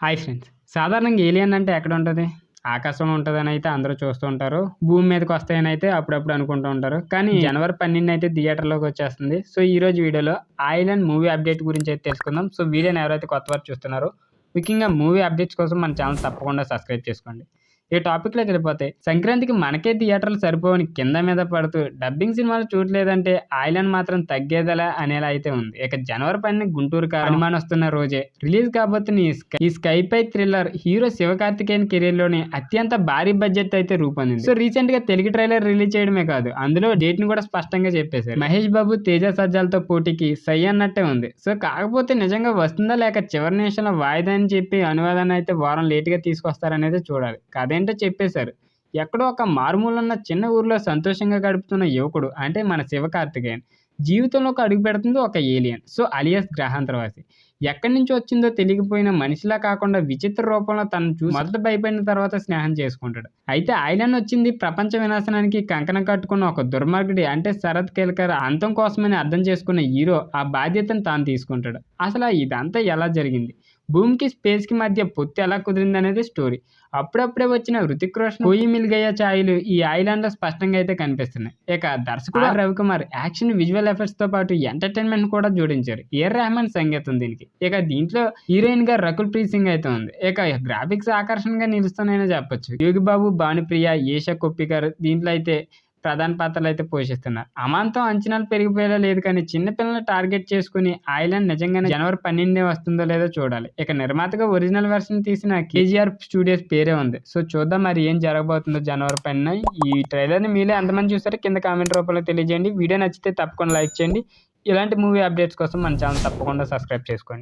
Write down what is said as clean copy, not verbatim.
Hi friends. సాధారణంగా alien అంటే ఎక్కడ ఉంటది? ఆకాశంలో ఉంటదని అయితే అందరూ చూస్తూ ఉంటారు. భూమి మీదకి వస్తాయని అయితే అప్పుడప్పుడు అనుకుంటూ ఉంటారు. కానీ జనవరి 12 అయితే థియేటర్‌లోకి వచ్చేస్తుంది. సో, ఈరోజు వీడియోలో 'ఐలాండ్' మూవీ అప్డేట్ గురించి అయితే తెలుసుకుందాం. సో, వీడియోని ఎవరైతే కొత్తవారు చూస్తున్నారో ముఖ్యంగా మూవీ అప్డేట్స్ కోసం మన ఛానల్ తప్పకుండా సబ్స్క్రైబ్ చేసుకోండి. ఈ టాపిక్‌లోకి వెళ్ళిపోతే సంక్రాంతికి మనకే థియేటర్లు సరిపోవని కింద మీద పడుతూ డబ్బింగ్ సినిమాలు చూడలేదంటే 'ఐలాండ్' మాత్రం తగ్గేదెలా అనేలా అయితే ఉంది. ఇక జనవరి 12 గుంటూరుకి అనుమానొస్తున్న రోజే రిలీజ్ కాబోతున్న ఈ స్కైపై థ్రిల్లర్ హీరో శివకార్తికేయన్ కెరీర్‌లోనే అత్యంత భారీ బడ్జెట్ అయితే రూపొందింది. సో, రీసెంట్‌గా తెలుగు ట్రైలర్ రిలీజ్ చేయడమే కాదు, అందులో డేట్‌ని కూడా స్పష్టంగా చెప్పేశారు. మహేష్ బాబు, తేజ సజ్జాలతో పోటీకి సై అన్నట్టే ఉంది. సో, కాకపోతే నిజంగా వస్తుందా లేక చివరి నిమిషంలో వాయిదా అని చెప్పి అనువాదాన్ని అయితే వారం లేట్‌గా తీసుకొస్తారనేది చూడాలి. కథేంటో చెప్పేశారు. ఎక్కడో ఒక మారుమూలన్న చిన్న ఊర్లో సంతోషంగా గడుపుతున్న యువకుడు అంటే మన శివకార్తికేయన్ జీవితంలోకి అడుగుపెడుతుంది ఒక ఏలియన్. So, alias గ్రహాంతరవాసి. ఎక్కడి నుంచి వచ్చిందో తెలియకపోయిన మనిషిలా కాకుండా విచిత్ర రూపంలో తనను చూసి మొదట భయపడిన తర్వాత స్నేహం చేసుకుంటాడు. అయితే ఐలాండ్ వచ్చింది ప్రపంచ వినాశనానికి కంకణం కట్టుకున్న ఒక దుర్మార్గుడి అంటే శరత్ కేల్కర్ అంతం కోసమని అర్థం చేసుకున్న హీరో ఆ బాధ్యతను తాను తీసుకుంటాడు. అసలు ఇదంతా ఎలా జరిగింది? భూమికి స్పేస్‌కి మధ్య పొత్తు ఎలా కుదిరిందనేది స్టోరీ. అప్పుడప్పుడే వచ్చిన హృతిక్ రోషన్, కోయి మిల్ గయా ఛాయలు ఈ ఐలాండ్‌లో స్పష్టంగా అయితే కనిపిస్తున్నాయి. ఇక దర్శకుడు రవికుమార్ యాక్షన్, విజువల్ ఎఫెక్ట్స్‌తో పాటు ఎంటర్‌టైన్‌మెంట్ కూడా జోడించారు. ఏఆర్ రెహమాన్ సంగీతం దీనికి. ఇక దీంట్లో హీరోయిన్‌గా రకుల్ ప్రీత్ సింగ్ అయితే ఉంది. ఇక గ్రాఫిక్స్ ఆకర్షణగా నిలుస్తున్నాయని చెప్పొచ్చు. యోగి బాబు, భానుప్రియ, ఏషా కొప్పికర్ దీంట్లో అయితే ప్రధాన పాత్రలు అయితే పోషిస్తున్నారు. అమాంతం అంచనాలు పెరిగిపోయేలా లేదు కానీ చిన్న పిల్లల్ని టార్గెట్ చేసుకుని ఐలాండ్ నిజంగానే జనవరి 12 వస్తుందో లేదో చూడాలి. ఇక నిర్మాతగా ఒరిజినల్ వెర్షన్ తీసిన కేజీఆర్ స్టూడియోస్ పేరే ఉంది. సో, చూద్దాం మరి ఏం జరగబోతుందో జనవరి 12. ఈ ట్రైలర్‌ని మీలో ఎంతమంది చూసారో కింద కామెంట్ రూపంలో తెలియజేయండి. వీడియో నచ్చితే తప్పకుండా లైక్ చేయండి. ఇలాంటి మూవీ అప్డేట్స్ కోసం మన ఛానల్ తప్పకుండా సబ్స్క్రైబ్ చేసుకోండి.